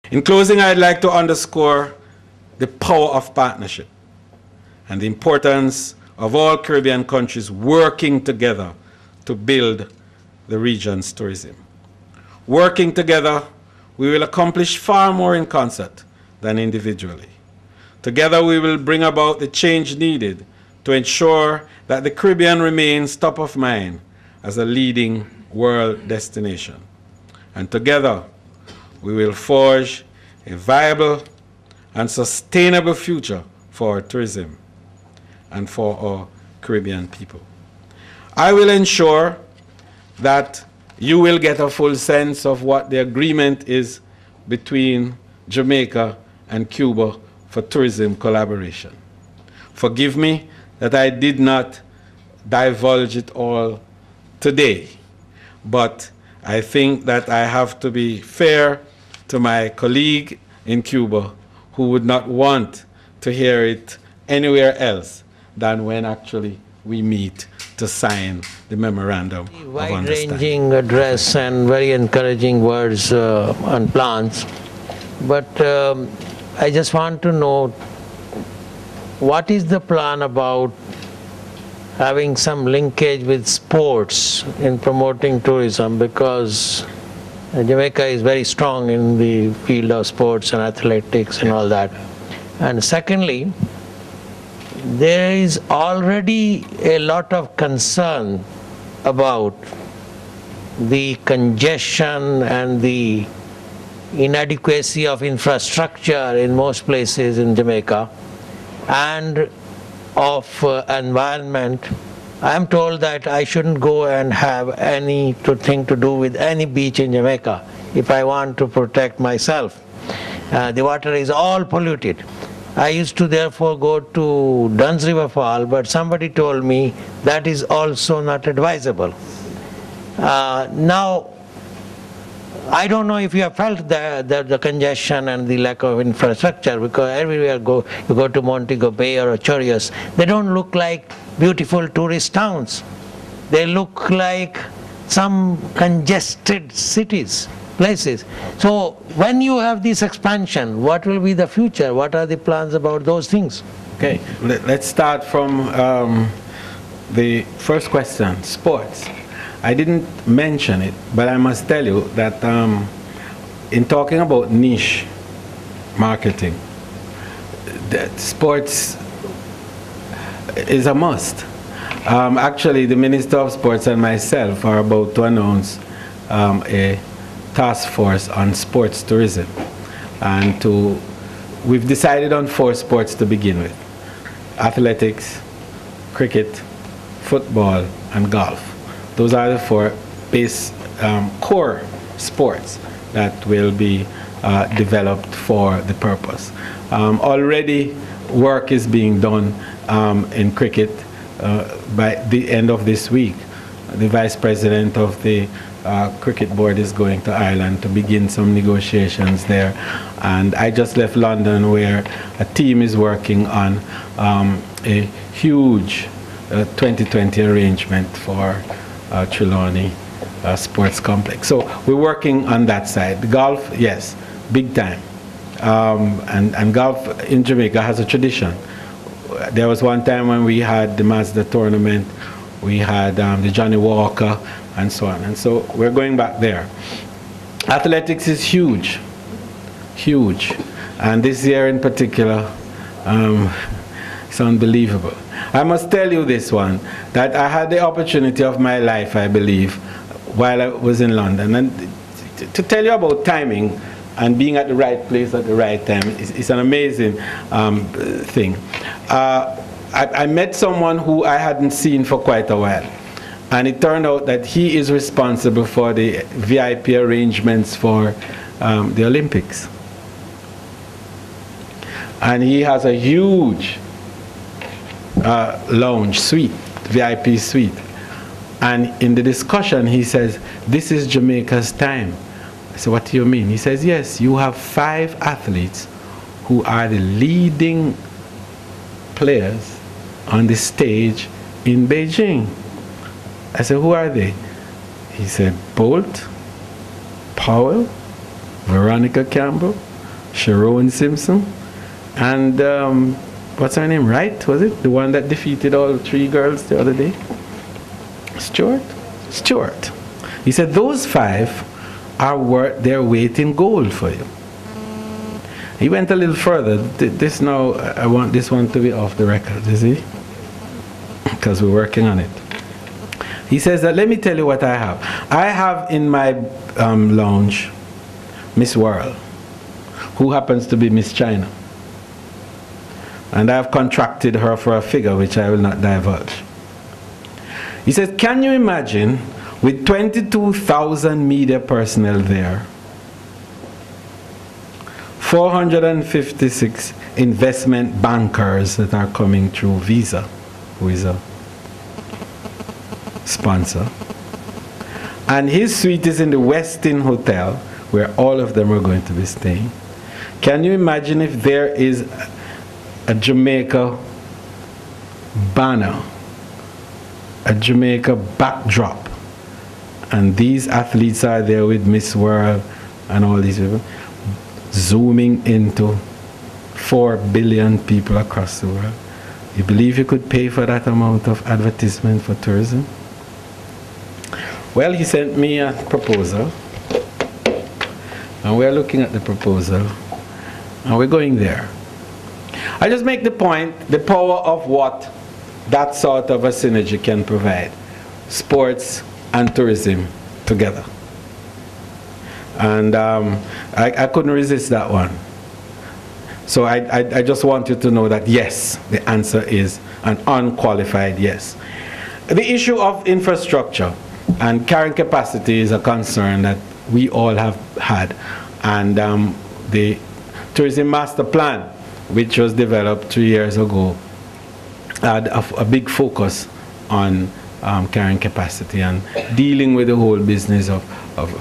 In closing, I'd like to underscore the power of partnership and the importance of all Caribbean countries working together to build the region's tourism. Working together, we will accomplish far more in concert than individually. Together, we will bring about the change needed to ensure that the Caribbean remains top of mind as a leading world destination. And together, we will forge a viable and sustainable future for our tourism and for our Caribbean people. I will ensure that you will get a full sense of what the agreement is between Jamaica and Cuba for tourism collaboration. Forgive me that I did not divulge it all today, but I think that I have to be fair to my colleague in Cuba who would not want to hear it anywhere else than when actually we meet to sign the memorandum of understanding. Wide-ranging address and very encouraging words on plans, but I just want to know, what is the plan about having some linkage with sports in promoting tourism, because Jamaica is very strong in the field of sports and athletics and all that. And secondly, there is already a lot of concern about the congestion and the inadequacy of infrastructure in most places in Jamaica and of environment. I am told that I shouldn't go and have anything to do with any beach in Jamaica if I want to protect myself. The water is all polluted. I used to therefore go to Dunn's River Fall, but somebody told me that is also not advisable. Now, I don't know if you have felt the congestion and the lack of infrastructure, because everywhere you go to Montego Bay or Chorios, they don't look like beautiful tourist towns. They look like some congested cities, places. So when you have this expansion, what will be the future? What are the plans about those things? Okay, let's start from the first question, sports. I didn't mention it, but I must tell you that in talking about niche marketing, that sports is a must. Actually, the Minister of Sports and myself are about to announce a task force on sports tourism. And we've decided on 4 sports to begin with: athletics, cricket, football, and golf. Those are the 4 base core sports that will be developed for the purpose. Already work is being done in cricket. By the end of this week, the Vice President of the Cricket Board is going to Ireland to begin some negotiations there. And I just left London, where a team is working on a huge 2020 arrangement for Trelawney Sports Complex. So we're working on that side. The golf, yes, big time. And golf in Jamaica has a tradition. There was one time when we had the Mazda tournament, we had the Johnny Walker, and so on. And so we're going back there. Athletics is huge, huge. And this year in particular, it's unbelievable. I must tell you this one, that I had the opportunity of my life, I believe, while I was in London. And to tell you about timing and being at the right place at the right time is an amazing thing. I met someone who I hadn't seen for quite a while. And it turned out that he is responsible for the VIP arrangements for the Olympics. And he has a huge lounge suite, VIP suite. And in the discussion, he says, this is Jamaica's time. I said, what do you mean? He says, yes, you have 5 athletes who are the leading players on the stage in Beijing. I said, who are they? He said, Bolt, Powell, Veronica Campbell, Sharon Simpson, and what's her name? Wright, was it? The one that defeated all 3 girls the other day? Stewart. He said those 5 are worth their weight in gold for you. He went a little further. This now, I want this one to be off the record, you see? Because we're working on it. He says that, let me tell you what I have. I have in my lounge Miss World, who happens to be Miss China. And I've contracted her for a figure which I will not divulge. He says, can you imagine with 22,000 media personnel there, 456 investment bankers that are coming through Visa, who is a sponsor, and his suite is in the Westin Hotel where all of them are going to be staying. Can you imagine if there is a Jamaica banner, a Jamaica backdrop, and these athletes are there with Miss World and all these people, zooming into 4 billion people across the world? You believe you could pay for that amount of advertisement for tourism? Well, he sent me a proposal, and we're looking at the proposal, and we're going there. I just make the point, the power of what that sort of a synergy can provide. Sports and tourism together. And I couldn't resist that one. So I just want you to know that yes, the answer is an unqualified yes. The issue of infrastructure and carrying capacity is a concern that we all have had. And the Tourism Master Plan, which was developed 3 years ago, had a big focus on carrying capacity and dealing with the whole business of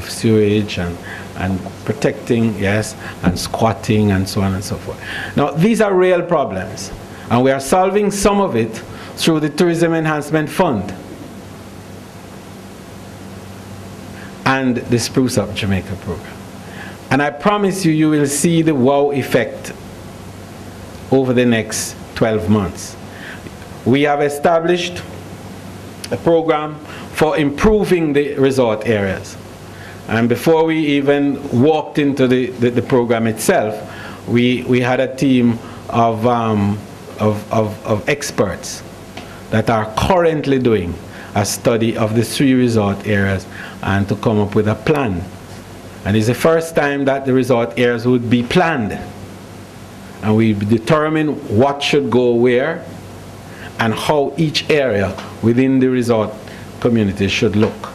sewage and protecting, yes, and squatting and so on and so forth. Now, these are real problems, and we are solving some of it through the Tourism Enhancement Fund and the Spruce Up Jamaica program. And I promise you, you will see the wow effect over the next 12 months. We have established a program for improving the resort areas. And before we even walked into the program itself, we had a team of experts that are currently doing a study of the 3 resort areas and to come up with a plan. And it's the first time that the resort areas would be planned. And we determine what should go where and how each area within the resort community should look.